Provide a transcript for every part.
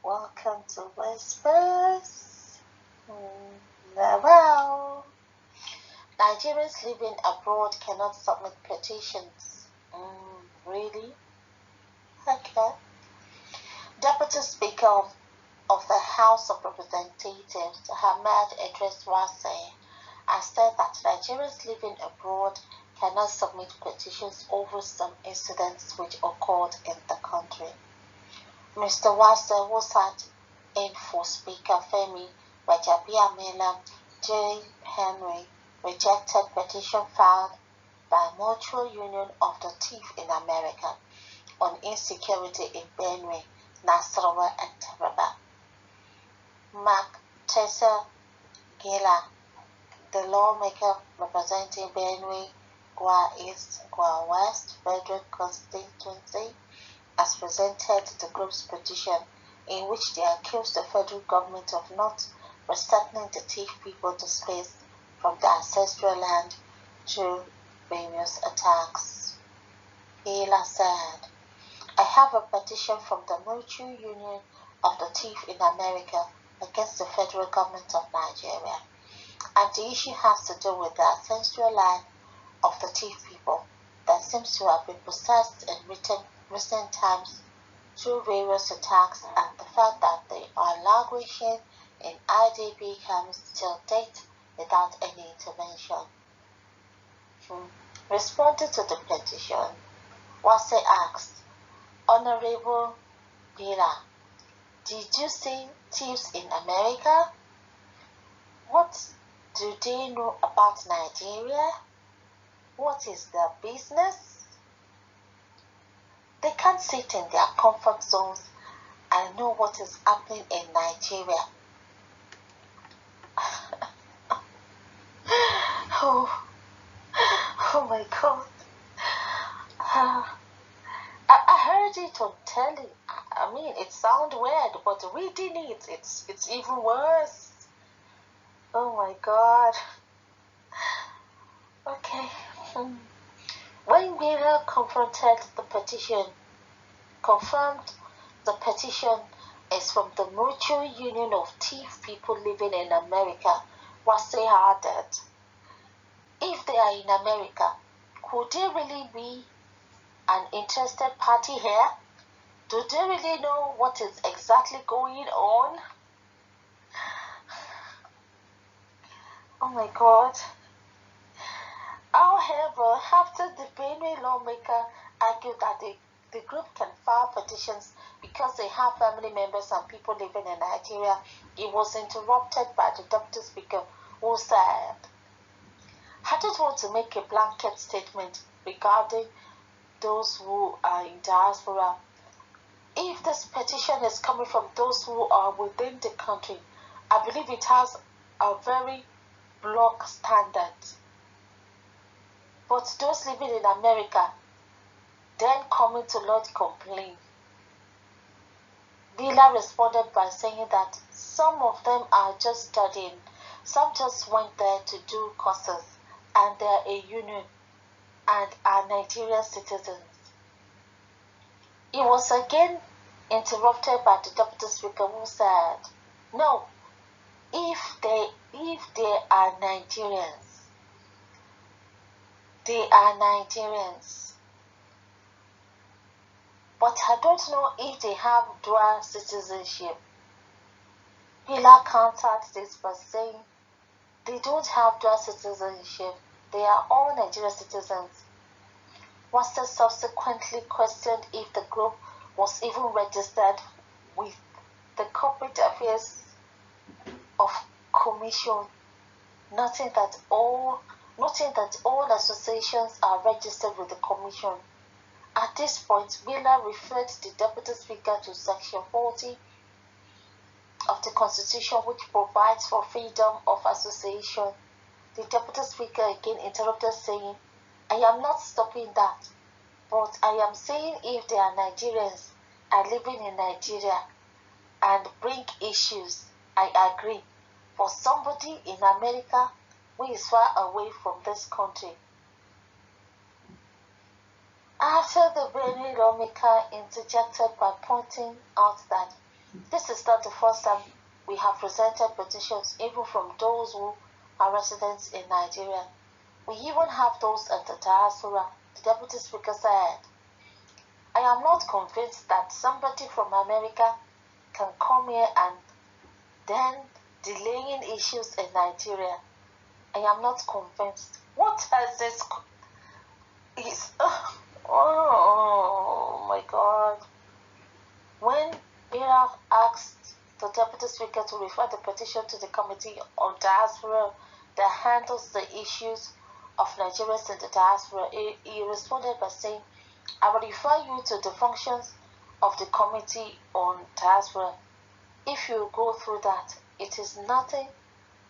Welcome to Whispers. Well, Nigerians living abroad cannot submit petitions. Really? Okay. Deputy Speaker of the House of Representatives, Ahmed Idris Wase, has said that Nigerians living abroad cannot submit petitions over some incidents which occurred in the country. Mr. Wase, who sat in for Speaker Femi Gbajabiamila J. Henry, rejected petition filed by Mutual Union of the Thief in America on insecurity in Benue, Nasarawa, and Taraba. Mark Tessa Gila, the lawmaker representing Benue, Gwa East, Gwa West Federal Constituency, has presented the group's petition in which they accuse the federal government of not resettling the thief people displaced from their ancestral land through various attacks. Gila said, I have a petition from the Mutual Union of the Thief in America against the federal government of Nigeria, and the issue has to do with the ancestral land of the thief people that seems to have been possessed in recent times through various attacks, and the fact that they are languishing in IDP camps till date without any intervention. Responding to the petition, Wase asked, Honorable Gila, did you see thieves in America? What do they know about Nigeria? What is their business? They can't sit in their comfort zones and know what is happening in Nigeria. Oh my God. I heard it on telly. I mean, it sounds weird, but reading it's even worse. Oh my God. Okay. When Mira confronted the petition, confirmed the petition is from the Mutual Union of Thief People Living in America, Wase added, if they are in America, could they really be an interested party here? Do they really know what is exactly going on? Oh my God. However, after the Benue lawmaker argued that the group can file petitions because they have family members and people living in Nigeria, it was interrupted by the deputy speaker, who said, I don't want to make a blanket statement regarding those who are in diaspora. If this petition is coming from those who are within the country, I believe it has a very block standard. But those living in America, then coming to lodge complaint. Villa responded by saying that some of them are just studying, some just went there to do courses, and they're a union and are Nigerian citizens. He was again interrupted by the deputy speaker, who said, no, if they are Nigerians, they are Nigerians. But I don't know if they have dual citizenship. Pilar countered this by saying they don't have dual citizenship. They are all Nigerian citizens. Wase subsequently questioned if the group was even registered with the Corporate Affairs of Commission, noting that all associations are registered with the Commission. At this point, Miller referred the Deputy Speaker to Section 40 of the Constitution, which provides for freedom of association. The Deputy Speaker again interrupted, saying, I am not stopping that, but I am saying if they are Nigerians and living in Nigeria and bring issues, I agree. For somebody in America who is far away from this country, After the Benue lawmaker interjected by pointing out that this is not the first time we have presented petitions even from those who are residents in Nigeria. We even have those at the diaspora, the Deputy Speaker said. I am not convinced that somebody from America can come here and then delaying issues in Nigeria. I am not convinced. What has this is? Oh my God. When Mira asked the Deputy Speaker to refer the petition to the Committee on Diaspora that handles the issues of Nigerians in the diaspora, he responded by saying, I will refer you to the functions of the Committee on Diaspora. If you go through that, it is nothing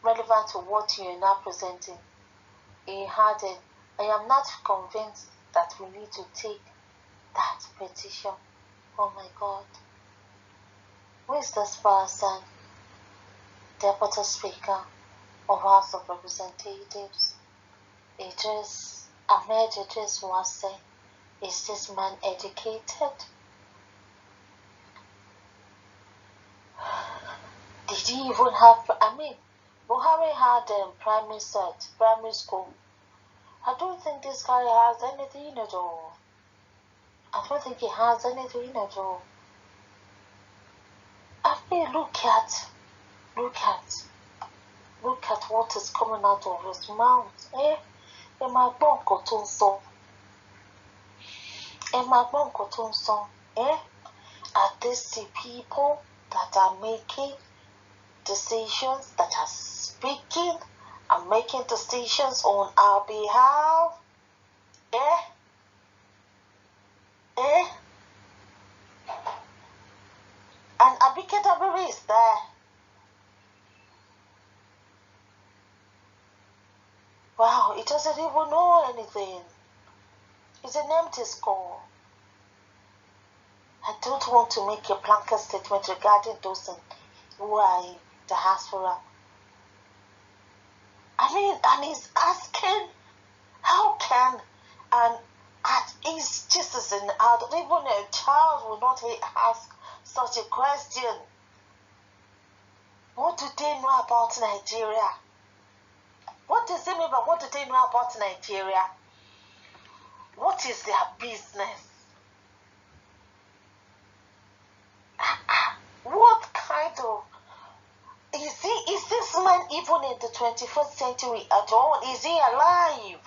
relevant to what you are now presenting. He added, I am not convinced that we need to take that petition. Oh my God. Who is this person? Deputy Speaker of House of Representatives. Ahmed Idris was saying, is this man educated? Did he even have, Buhari had primary school. I don't think this guy has anything at all. I don't think he has anything at all. Look at what is coming out of his mouth. Máa gbọ́ nǹkan tó ń sọ. Máa gbọ́ nǹkan tó ń sọ. Are these the people that are making decisions, that are speaking and making decisions on our behalf? And Abike Dabiri is there. Wow, he doesn't even know anything. It's an empty score. I don't want to make a blanket statement regarding those who are in the diaspora. And he's asking, how can at his Jesus and even a child will not ask such a question? What do they know about Nigeria? What does it mean by what do they know about Nigeria? What is their business? What kind of is this man even in the 21st century at all? Is he alive?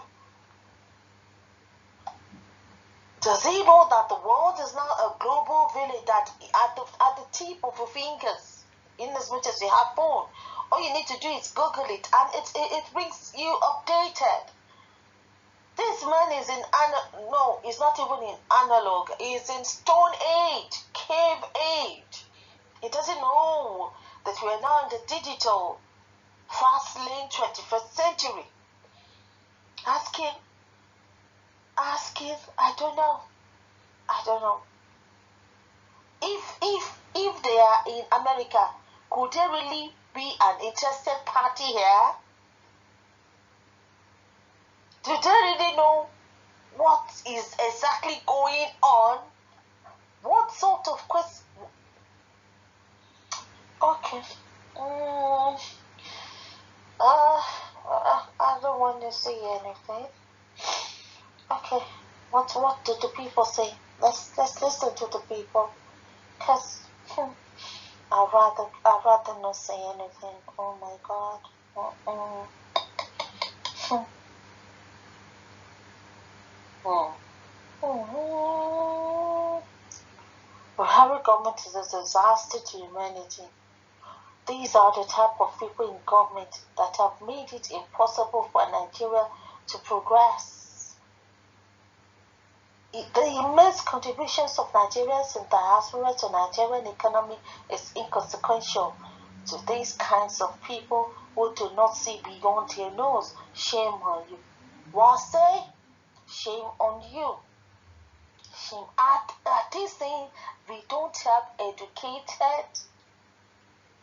Does he know that the world is now a global village that at the tip of your fingers, in as much as you have phone, all you need to do is Google it and it brings you updated. This man is he's not even in analog, he's in stone age, cave age. He doesn't know that we are now in the digital, fast lane 21st century. Ask him, I don't know. If they are in America, could there really be an interested party here? Do they really know what is exactly going on? What sort of question? Okay. I don't want to say anything. Okay. What do the people say? Let's listen to the people. Cause I'd rather not say anything. Oh my God. Buhari government is a disaster to humanity. These are the type of people in government that have made it impossible for Nigeria to progress. The immense contributions of Nigerians in diaspora to Nigerian economy is inconsequential to these kinds of people who do not see beyond their nose. Shame on you. Wase, shame on you. Shame at this thing, we don't have educated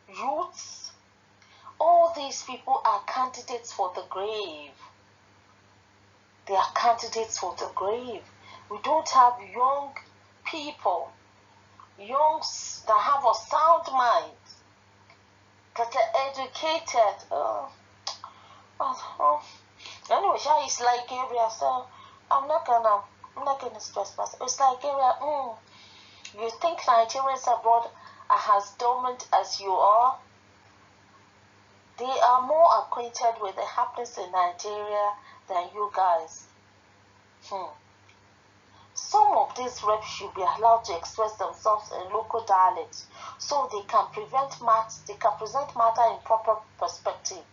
youths. All these people are candidates for the grave. They are candidates for the grave. We don't have young people, youngs that have a sound mind, that are educated. Anyway, it's Nigeria, so I'm not gonna stress myself. It's Nigeria. You think Nigerians abroad are as dormant as you are? They are more acquainted with the happenings in Nigeria than you guys. Some of these reps should be allowed to express themselves in local dialect so they can present matter in proper perspective.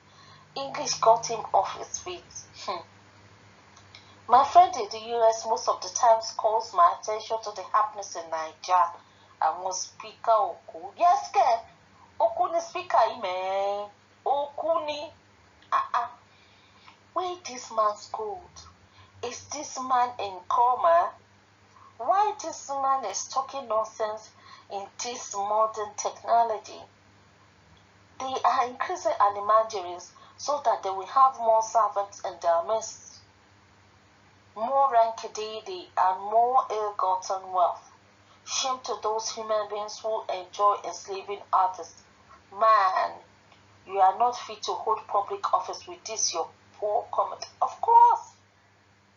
English got him off his feet. My friend in the US most of the times calls my attention to the happenings in Nigeria. I must speak Oku. Yes, ke. Oku ni speaker, man. Oku ni. Where this man schooled? Is this man in coma? Why this man is talking nonsense in this modern technology? They are increasing animagiaries so that they will have more servants in their midst, more rank daily and more ill-gotten wealth. Shame to those human beings who enjoy enslaving others. Man, you are not fit to hold public office with this your poor comment. Of course,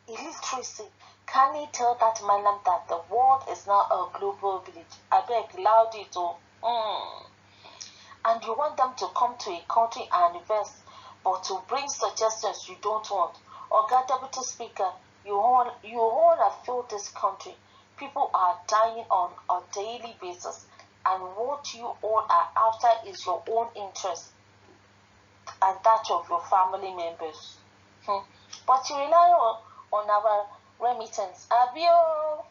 illiteracy. Can he tell that madam that the world is now a global village? I beg, loud it all. And you want them to come to a country and invest, but to bring suggestions you don't want. Oga Deputy Speaker, you all have failed this country. People are dying on a daily basis, and what you all are after is your own interest and that of your family members. But you rely on our remittance. Abio.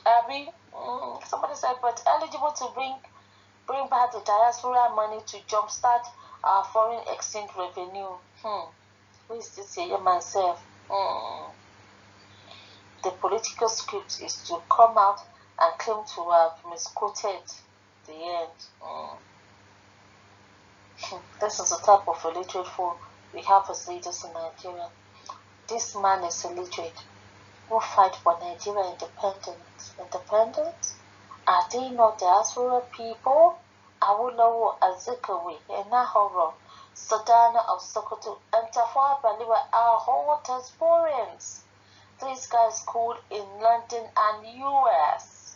Abi. Somebody said, but eligible to bring back the diaspora money to jumpstart our foreign exchange revenue. Who is this here myself? The political script is to come out and claim to have misquoted the end. This is the type of illiterate fool we have as leaders in Nigeria. This man is illiterate. Who fight for Nigeria independence? Independence? Are they not diaspora people? Awolowo, Azikiwe, Enahoro, Sadana of Sokoto, and Tafawa Balewa are all diasporans. These guys schooled in London and US.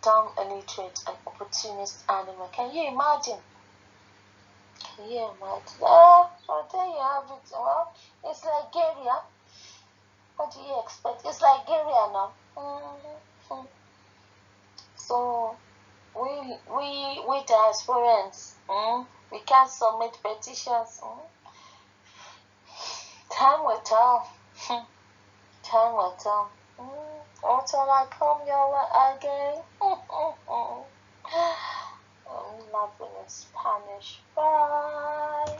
Dumb, illiterate, and opportunist animal. Can you imagine? Can you imagine? So there you have it. Well, it's Nigeria. What do you expect? It's Nigeria now. So we diasporans, we can't submit petitions. Time will tell. Time will tell. Until I come your way again. I'm laughing in Spanish. Bye.